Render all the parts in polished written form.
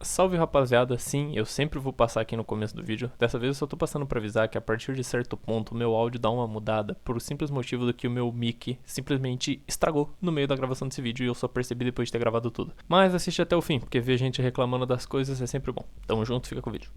Salve rapaziada, sim, eu sempre vou passar aqui no começo do vídeo. Dessa vez eu só tô passando pra avisar que a partir de certo ponto o meu áudio dá uma mudada por simples motivo do que o meu mic simplesmente estragou no meio da gravação desse vídeo e eu só percebi depois de ter gravado tudo. Mas assiste até o fim, porque ver gente reclamando das coisas é sempre bom. Tamo junto, fica com o vídeo.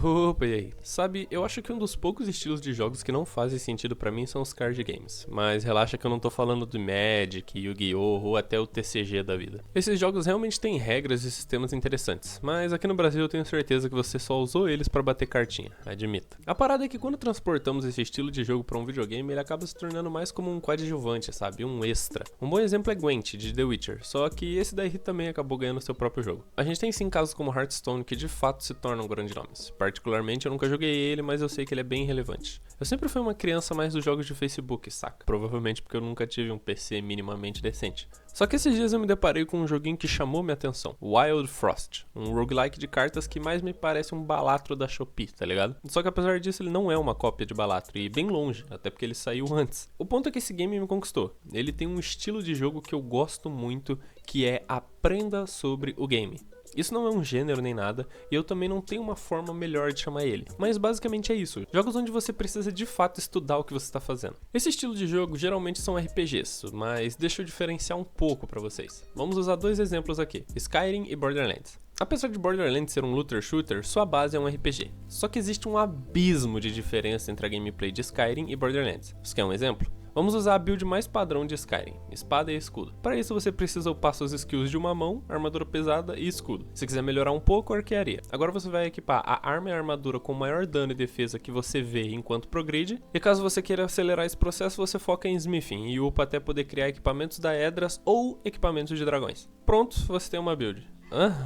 Opa, e aí? Sabe, eu acho que um dos poucos estilos de jogos que não fazem sentido pra mim são os card games. Mas relaxa que eu não tô falando do Magic, Yu-Gi-Oh! Ou até o TCG da vida. Esses jogos realmente têm regras e sistemas interessantes, mas aqui no Brasil eu tenho certeza que você só usou eles pra bater cartinha, admita. A parada é que quando transportamos esse estilo de jogo pra um videogame, ele acaba se tornando mais como um coadjuvante, sabe? Um extra. Um bom exemplo é Gwent, de The Witcher, só que esse daí também acabou ganhando seu próprio jogo. A gente tem sim casos como Hearthstone que de fato se tornam grandes nomes. Particularmente eu nunca joguei ele, mas eu sei que ele é bem relevante. Eu sempre fui uma criança mais dos jogos de Facebook, saca? Provavelmente porque eu nunca tive um PC minimamente decente. Só que esses dias eu me deparei com um joguinho que chamou minha atenção, Wild Frost, um roguelike de cartas que mais me parece um Balatro da Shopee, tá ligado? Só que apesar disso ele não é uma cópia de Balatro, e bem longe, até porque ele saiu antes. O ponto é que esse game me conquistou. Ele tem um estilo de jogo que eu gosto muito, que é aprenda sobre o game. Isso não é um gênero nem nada, e eu também não tenho uma forma melhor de chamar ele. Mas basicamente é isso, jogos onde você precisa de fato estudar o que você está fazendo. Esse estilo de jogo geralmente são RPGs, mas deixa eu diferenciar um pouco pra vocês. Vamos usar dois exemplos aqui, Skyrim e Borderlands. Apesar de Borderlands ser um looter shooter, sua base é um RPG. Só que existe um abismo de diferença entre a gameplay de Skyrim e Borderlands. Você quer um exemplo? Vamos usar a build mais padrão de Skyrim, espada e escudo. Para isso você precisa upar suas skills de uma mão, armadura pesada e escudo. Se quiser melhorar um pouco, arquearia. Agora você vai equipar a arma e a armadura com maior dano e defesa que você vê enquanto progride. E caso você queira acelerar esse processo, você foca em smithing e upa até poder criar equipamentos da Edras ou equipamentos de dragões. Pronto, você tem uma build.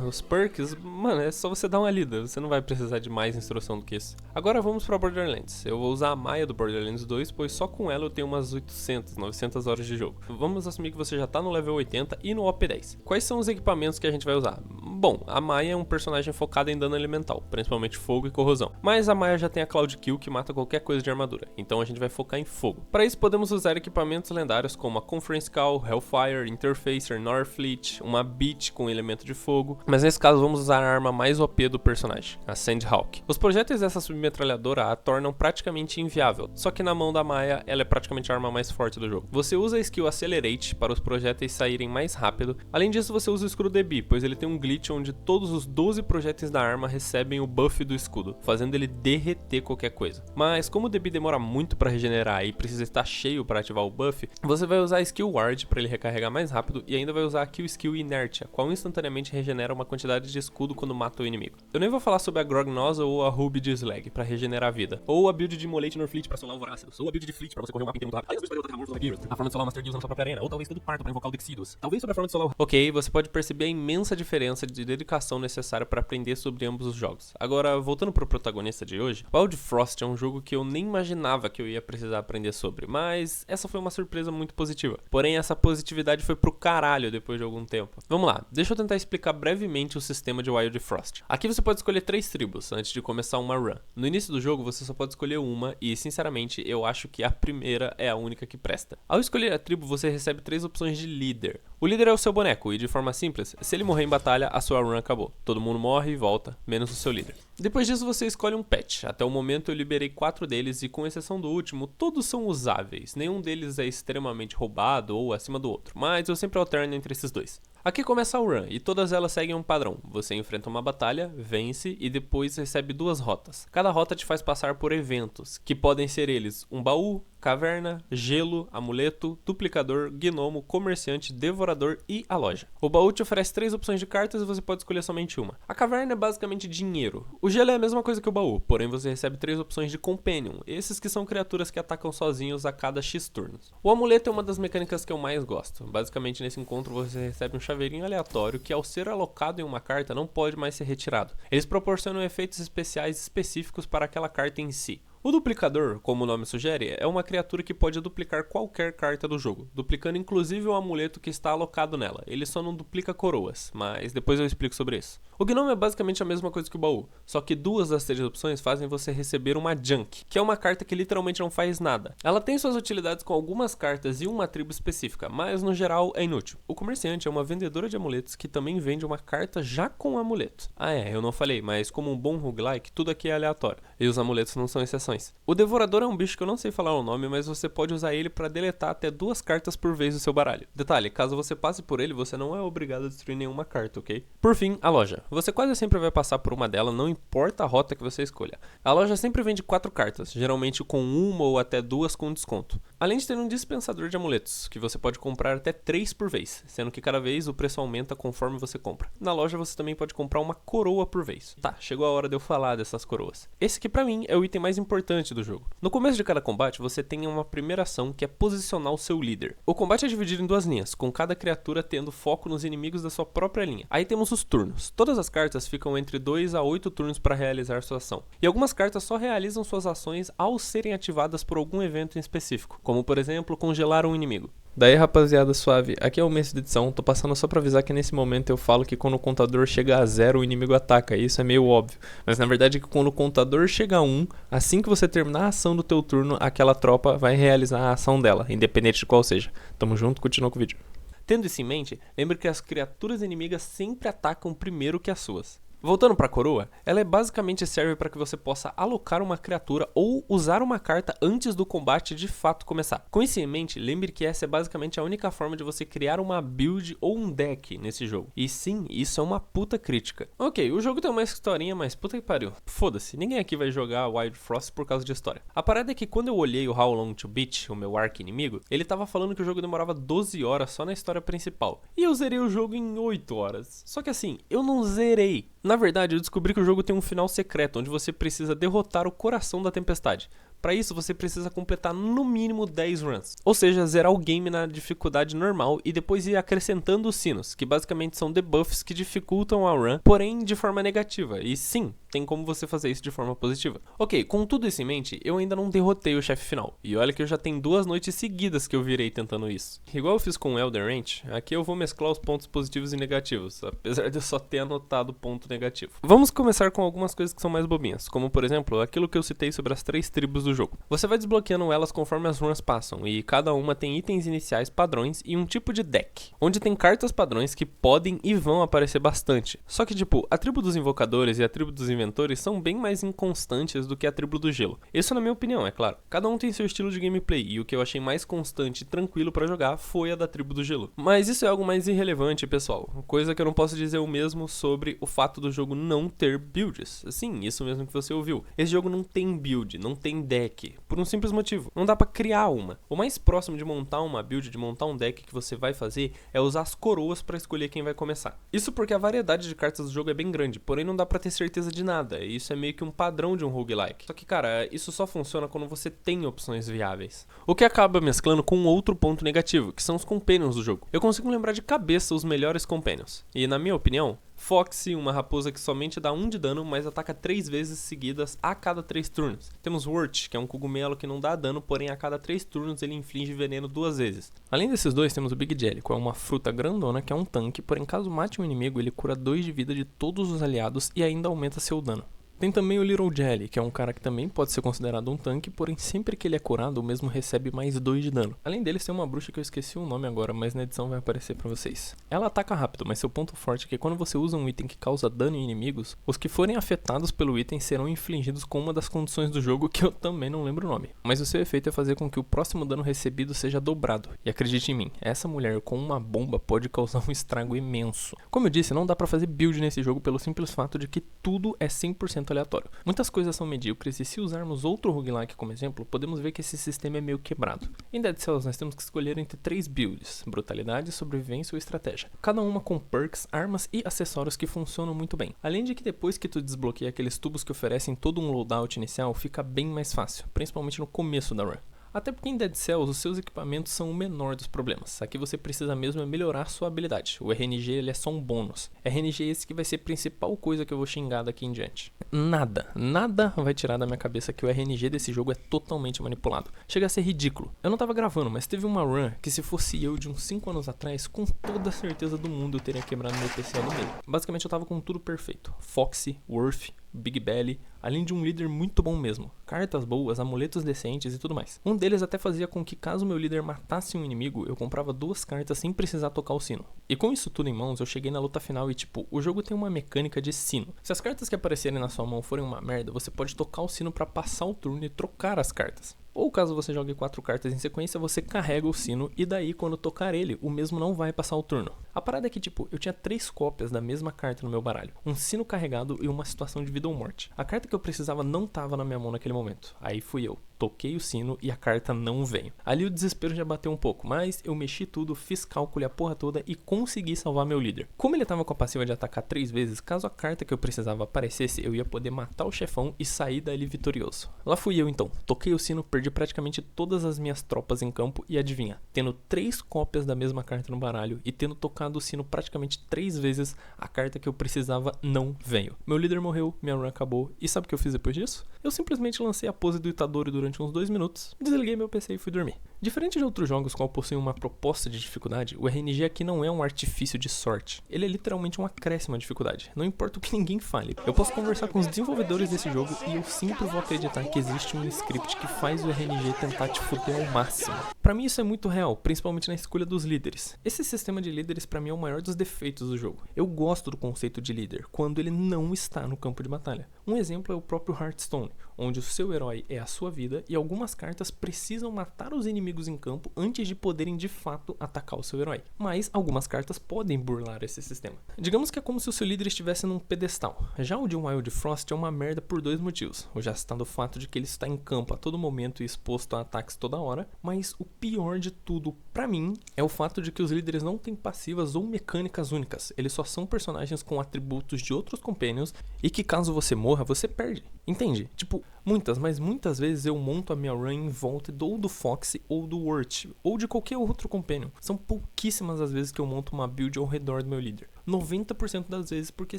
Os perks, mano, é só você dar uma lida, você não vai precisar de mais instrução do que isso. Agora vamos pra Borderlands. Eu vou usar a Maya do Borderlands 2, pois só com ela eu tenho umas 800, 900 horas de jogo. Vamos assumir que você já tá no level 80 e no OP10. Quais são os equipamentos que a gente vai usar? Bom, a Maya é um personagem focado em dano elemental, principalmente fogo e corrosão. Mas a Maya já tem a Cloud Kill que mata qualquer coisa de armadura, então a gente vai focar em fogo. Para isso podemos usar equipamentos lendários como a Conference Call, Hellfire, Interfacer, Northfleet, uma Beat com elemento de fogo, mas nesse caso vamos usar a arma mais OP do personagem, a Sandhawk. Os projéteis dessa submetralhadora a tornam praticamente inviável, só que na mão da Maya ela é praticamente a arma mais forte do jogo. Você usa a skill Accelerate para os projéteis saírem mais rápido, além disso você usa o escudo DB, pois ele tem um glitch onde todos os 12 projéteis da arma recebem o buff do escudo, fazendo ele derreter qualquer coisa. Mas como o DB demora muito para regenerar e precisa estar cheio para ativar o buff, você vai usar a skill Ward para ele recarregar mais rápido e ainda vai usar a kill skill Inertia, qual instantaneamente regenera uma quantidade de escudo quando mata o inimigo. Eu nem vou falar sobre a Grog Nozzle ou a Ruby de Slag para regenerar a vida, ou a build de Immolate Northfleet para solar o Voracious, ou a build de Fleet para você correr o mapa inteiro muito rápido. Aí você pode botar Monstro Gears, a forma de solar o Master Deals na sua própria arena, ou talvez todo parto para invocar o Dexidos. Talvez sobre a forma de solar o... Ok, você pode perceber a imensa diferença de dedicação necessária para aprender sobre ambos os jogos. Agora, voltando pro protagonista de hoje, Wild Frost é um jogo que eu nem imaginava que eu ia precisar aprender sobre, mas essa foi uma surpresa muito positiva. Porém, essa positividade foi pro caralho depois de algum tempo. Vamos lá, deixa eu tentar explicar brevemente o sistema de Wild Frost. Aqui você pode escolher 3 tribos antes de começar uma run. No início do jogo você só pode escolher uma e, sinceramente, eu acho que a primeira é a única que presta. Ao escolher a tribo, você recebe 3 opções de líder. O líder é o seu boneco e, de forma simples, se ele morrer em batalha, a sua run acabou. Todo mundo morre e volta, menos o seu líder. Depois disso você escolhe um pet. Até o momento eu liberei 4 deles e, com exceção do último, todos são usáveis. Nenhum deles é extremamente roubado ou acima do outro, mas eu sempre alterno entre esses dois. Aqui começa a run e todas elas seguem um padrão. Você enfrenta uma batalha, vence e depois recebe 2 rotas. Cada rota te faz passar por eventos, que podem ser eles um baú, caverna, gelo, amuleto, duplicador, gnomo, comerciante, devorador e a loja. O baú te oferece 3 opções de cartas e você pode escolher somente uma. A caverna é basicamente dinheiro. O gelo é a mesma coisa que o baú, porém você recebe 3 opções de companion, esses que são criaturas que atacam sozinhos a cada X turnos. O amuleto é uma das mecânicas que eu mais gosto. Basicamente nesse encontro você recebe um chaveirinho aleatório que, ao ser alocado em uma carta, não pode mais ser retirado. Eles proporcionam efeitos especiais específicos para aquela carta em si. O duplicador, como o nome sugere, é uma criatura que pode duplicar qualquer carta do jogo, duplicando inclusive o amuleto que está alocado nela. Ele só não duplica coroas, mas depois eu explico sobre isso. O gnomo é basicamente a mesma coisa que o baú, só que 2 das 3 opções fazem você receber uma junk, que é uma carta que literalmente não faz nada. Ela tem suas utilidades com algumas cartas e uma tribo específica, mas no geral é inútil. O comerciante é uma vendedora de amuletos que também vende uma carta já com o amuleto. Eu não falei, mas como um bom roguelike, tudo aqui é aleatório, e os amuletos não são exceções. O Devorador é um bicho que eu não sei falar o nome, mas você pode usar ele para deletar até 2 cartas por vez do seu baralho. Detalhe, caso você passe por ele, você não é obrigado a destruir nenhuma carta, ok? Por fim, a loja. Você quase sempre vai passar por uma delas, não importa a rota que você escolha. A loja sempre vende 4 cartas, geralmente com 1 ou até 2 com desconto. Além de ter um dispensador de amuletos, que você pode comprar até 3 por vez, sendo que cada vez o preço aumenta conforme você compra. Na loja você também pode comprar uma coroa por vez. Tá, chegou a hora de eu falar dessas coroas. Esse aqui pra mim é o item mais importante do jogo. No começo de cada combate, você tem uma primeira ação que é posicionar o seu líder. O combate é dividido em 2 linhas, com cada criatura tendo foco nos inimigos da sua própria linha. Aí temos os turnos. Todas as cartas ficam entre 2 a 8 turnos para realizar sua ação. E algumas cartas só realizam suas ações ao serem ativadas por algum evento em específico, como por exemplo, congelar um inimigo. Daí, rapaziada, suave, aqui é o mês de edição, tô passando só pra avisar que nesse momento eu falo que quando o contador chega a 0, o inimigo ataca, e isso é meio óbvio. Mas na verdade é que quando o contador chega a 1, assim que você terminar a ação do teu turno, aquela tropa vai realizar a ação dela, independente de qual seja. Tamo junto, continua com o vídeo. Tendo isso em mente, lembre que as criaturas inimigas sempre atacam primeiro que as suas. Voltando para a coroa, ela basicamente serve para que você possa alocar uma criatura ou usar uma carta antes do combate de fato começar. Com isso em mente, lembre que essa é basicamente a única forma de você criar uma build ou um deck nesse jogo. E sim, isso é uma puta crítica. Ok, o jogo tem uma historinha, mas puta que pariu. Foda-se, ninguém aqui vai jogar Wild Frost por causa de história. A parada é que quando eu olhei o How Long to Beat, o meu arco inimigo, ele tava falando que o jogo demorava 12 horas só na história principal. E eu zerei o jogo em 8 horas. Só que assim, eu não zerei. Na verdade, eu descobri que o jogo tem um final secreto, onde você precisa derrotar o coração da tempestade. Para isso, você precisa completar no mínimo 10 runs, ou seja, zerar o game na dificuldade normal e depois ir acrescentando os sinos, que basicamente são debuffs que dificultam a run, porém de forma negativa, e sim, tem como você fazer isso de forma positiva. Ok, com tudo isso em mente, eu ainda não derrotei o chefe final, e olha que eu já tenho 2 noites seguidas que eu virei tentando isso. Igual eu fiz com o Elden Ranch, aqui eu vou mesclar os pontos positivos e negativos, apesar de eu só ter anotado o ponto negativo. Vamos começar com algumas coisas que são mais bobinhas, como por exemplo, aquilo que eu citei sobre as 3 tribos do jogo. Você vai desbloqueando elas conforme as runs passam, e cada uma tem itens iniciais padrões e um tipo de deck, onde tem cartas padrões que podem e vão aparecer bastante. Só que tipo, a tribo dos invocadores e a tribo dos inventores são bem mais inconstantes do que a tribo do gelo. Isso na minha opinião, é claro. Cada um tem seu estilo de gameplay, e o que eu achei mais constante e tranquilo pra jogar foi a da tribo do gelo. Mas isso é algo mais irrelevante, pessoal, coisa que eu não posso dizer o mesmo sobre o fato do jogo não ter builds. Sim, isso mesmo que você ouviu. Esse jogo não tem build, não tem deck. Por um simples motivo, não dá pra criar uma. O mais próximo de montar uma build, de montar um deck que você vai fazer, é usar as coroas pra escolher quem vai começar. Isso porque a variedade de cartas do jogo é bem grande, porém não dá pra ter certeza de nada, e isso é meio que um padrão de um roguelike. Só que cara, isso só funciona quando você tem opções viáveis. O que acaba mesclando com outro ponto negativo, que são os companions do jogo. Eu consigo lembrar de cabeça os melhores companions, e na minha opinião, Foxy, uma raposa que somente dá 1 de dano, mas ataca 3 vezes seguidas a cada 3 turnos. Temos Wurt, que é um cogumelo que não dá dano, porém a cada 3 turnos ele inflige veneno 2 vezes. Além desses dois, temos o Big Jelly, que é uma fruta grandona que é um tanque, porém caso mate um inimigo, ele cura 2 de vida de todos os aliados e ainda aumenta seu dano. Tem também o Little Jelly, que é um cara que também pode ser considerado um tanque, porém sempre que ele é curado, o mesmo recebe mais 2 de dano. Além deles, tem uma bruxa que eu esqueci o nome agora, mas na edição vai aparecer pra vocês. Ela ataca rápido, mas seu ponto forte é que quando você usa um item que causa dano em inimigos, os que forem afetados pelo item serão infligidos com uma das condições do jogo que eu também não lembro o nome. Mas o seu efeito é fazer com que o próximo dano recebido seja dobrado. E acredite em mim, essa mulher com uma bomba pode causar um estrago imenso. Como eu disse, não dá pra fazer build nesse jogo pelo simples fato de que tudo é 100% aleatório. Muitas coisas são medíocres e se usarmos outro roguelike como exemplo, podemos ver que esse sistema é meio quebrado. Em Dead Cells nós temos que escolher entre 3 builds, brutalidade, sobrevivência ou estratégia. Cada uma com perks, armas e acessórios que funcionam muito bem. Além de que depois que tu desbloqueia aqueles tubos que oferecem todo um loadout inicial, fica bem mais fácil, principalmente no começo da run. Até porque em Dead Cells os seus equipamentos são o menor dos problemas. Aqui você precisa mesmo é melhorar sua habilidade. O RNG ele é só um bônus. RNG é esse que vai ser a principal coisa que eu vou xingar daqui em diante. Nada vai tirar da minha cabeça que o RNG desse jogo é totalmente manipulado. Chega a ser ridículo. Eu não tava gravando, mas teve uma run que se fosse eu de uns 5 anos atrás, com toda a certeza do mundo eu teria quebrado meu PC ali mesmo. Basicamente eu tava com tudo perfeito. Foxy, Worth, Big Belly, além de um líder muito bom mesmo, cartas boas, amuletos decentes e tudo mais. Um deles até fazia com que caso meu líder matasse um inimigo, eu comprava 2 cartas sem precisar tocar o sino. E com isso tudo em mãos, eu cheguei na luta final e tipo, o jogo tem uma mecânica de sino. Se as cartas que aparecerem na sua mão forem uma merda, você pode tocar o sino pra passar o turno e trocar as cartas. Ou caso você jogue 4 cartas em sequência, você carrega o sino e daí quando tocar ele, o mesmo não vai passar o turno. A parada é que tipo, eu tinha 3 cópias da mesma carta no meu baralho. Um sino carregado e uma situação de vida ou morte. A carta que eu precisava não tava na minha mão naquele momento. Aí fui eu. Toquei o sino e a carta não veio. Ali o desespero já bateu um pouco, mas eu mexi tudo, fiz cálculo e a porra toda e consegui salvar meu líder. Como ele tava com a passiva de atacar 3 vezes, caso a carta que eu precisava aparecesse, eu ia poder matar o chefão e sair dali vitorioso. Lá fui eu então, toquei o sino, perdi praticamente todas as minhas tropas em campo e adivinha, tendo 3 cópias da mesma carta no baralho e tendo tocado o sino praticamente 3 vezes, a carta que eu precisava não veio. Meu líder morreu, minha run acabou e sabe o que eu fiz depois disso? Eu simplesmente lancei a pose do Itadori durante uns 2 minutos, desliguei meu PC e fui dormir. Diferente de outros jogos qual possuem uma proposta de dificuldade, o RNG aqui não é um artifício de sorte. Ele é literalmente um acréscimo à dificuldade, não importa o que ninguém fale. Eu posso conversar com os desenvolvedores desse jogo e eu sempre vou acreditar que existe um script que faz o RNG tentar te fuder ao máximo. Pra mim isso é muito real, principalmente na escolha dos líderes. Esse sistema de líderes pra mim é o maior dos defeitos do jogo. Eu gosto do conceito de líder quando ele não está no campo de batalha. Um exemplo é o próprio Hearthstone, onde o seu herói é a sua vida e algumas cartas precisam matar os inimigos em campo antes de poderem de fato atacar o seu herói. Mas algumas cartas podem burlar esse sistema. Digamos que é como se o seu líder estivesse num pedestal. Já o de Wild Frost é uma merda por 2 motivos. O já está do fato de que ele está em campo a todo momento e exposto a ataques toda hora, mas o pior de tudo pra mim é o fato de que os líderes não têm passivas ou mecânicas únicas. Eles só são personagens com atributos de outros companions e que caso você morra, você perde. Entende? Tipo, muitas vezes eu monto a minha run em volta ou do Foxy ou do Wurt, ou de qualquer outro companion. São pouquíssimas as vezes que eu monto uma build ao redor do meu líder. 90% das vezes porque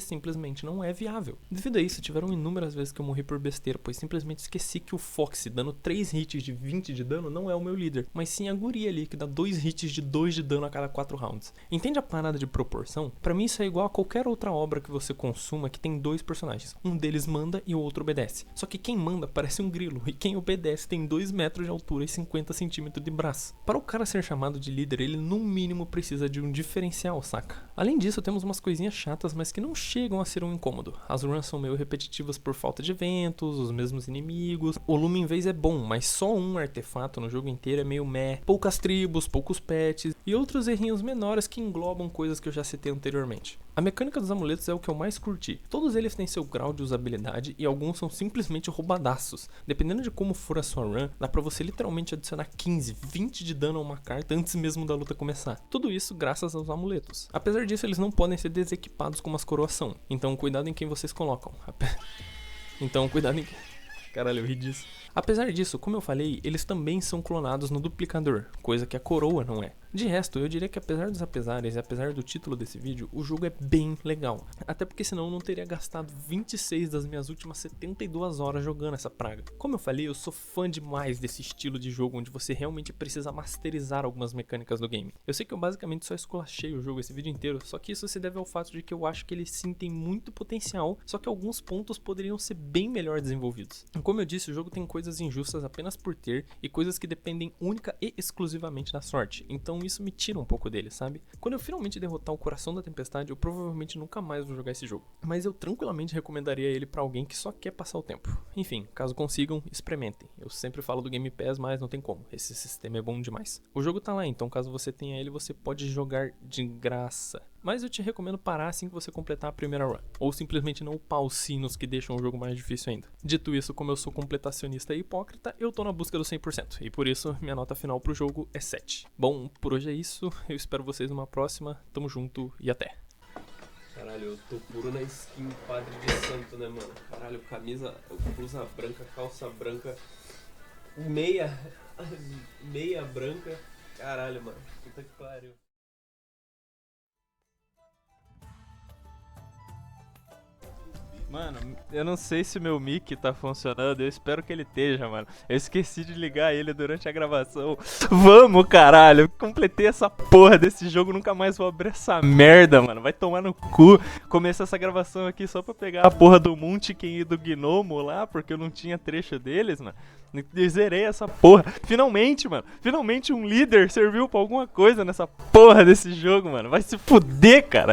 simplesmente não é viável. Devido a isso, tiveram inúmeras vezes que eu morri por besteira, pois simplesmente esqueci que o Foxy dando 3 hits de 20 de dano não é o meu líder, mas sim a guria ali que dá 2 hits de 2 de dano a cada 4 rounds. Entende a parada de proporção? Pra mim isso é igual a qualquer outra obra que você consuma que tem 2 personagens. Um deles manda e o outro obedece. Só que quem manda parece um grilo e quem obedece tem 2 metros de altura e 50 centímetros de braço. Para o cara ser chamado de líder, ele no mínimo precisa de um diferencial, saca? Além disso, temos umas coisinhas chatas, mas que não chegam a ser um incômodo. As runs são meio repetitivas por falta de eventos, os mesmos inimigos. O Lumen Vez é bom, mas só um artefato no jogo inteiro é meio meh. Poucas tribos, poucos pets e outros errinhos menores que englobam coisas que eu já citei anteriormente. A mecânica dos amuletos é o que eu mais curti. Todos eles têm seu grau de usabilidade e alguns são simplesmente roubadaços. Dependendo de como for a sua run, dá pra você literalmente adicionar 15, 20 de dano a uma carta antes mesmo da luta começar. Tudo isso graças aos amuletos. Apesar disso, eles não podem ser desequipados como as coroação. Então cuidado em quem vocês colocam. Caralho, eu ri disso. Apesar disso, como eu falei, eles também são clonados no duplicador, coisa que a coroa não é. De resto, eu diria que apesar dos apesares e apesar do título desse vídeo, o jogo é bem legal. Até porque senão eu não teria gastado 26 das minhas últimas 72 horas jogando essa praga. Como eu falei, eu sou fã demais desse estilo de jogo onde você realmente precisa masterizar algumas mecânicas do game. Eu sei que eu basicamente só esculachei o jogo esse vídeo inteiro, só que isso se deve ao fato de que eu acho que ele sim tem muito potencial, só que alguns pontos poderiam ser bem melhor desenvolvidos. Como eu disse, o jogo tem coisas injustas apenas por ter e coisas que dependem única e exclusivamente da sorte. Então isso me tira um pouco dele, sabe? Quando eu finalmente derrotar o Coração da Tempestade, eu provavelmente nunca mais vou jogar esse jogo. Mas eu tranquilamente recomendaria ele pra alguém que só quer passar o tempo. Enfim, caso consigam, experimentem. Eu sempre falo do Game Pass, mas não tem como. Esse sistema é bom demais. O jogo tá lá, então caso você tenha ele, você pode jogar de graça. Mas eu te recomendo parar assim que você completar a primeira run. Ou simplesmente não upar os sinos que deixam o jogo mais difícil ainda. Dito isso, como eu sou completacionista e hipócrita, eu tô na busca do 100%. E por isso, minha nota final pro jogo é 7. Bom, por hoje é isso. Eu espero vocês numa próxima. Tamo junto e até. Caralho, eu tô puro na skin Padre de Santo, né, mano? Caralho, camisa, blusa branca, calça branca, meia meia branca. Caralho, mano. Puta que pariu. Mano, eu não sei se o meu mic tá funcionando, eu espero que ele esteja, mano. Eu esqueci de ligar ele durante a gravação. Vamos, caralho, eu completei essa porra desse jogo, nunca mais vou abrir essa merda, mano. Vai tomar no cu. Começar essa gravação aqui só pra pegar a porra do Munchkin e do Gnomo lá, porque eu não tinha trecho deles, mano. E zerei essa porra. Finalmente, mano. Finalmente um líder serviu pra alguma coisa nessa porra desse jogo, mano. Vai se fuder, cara.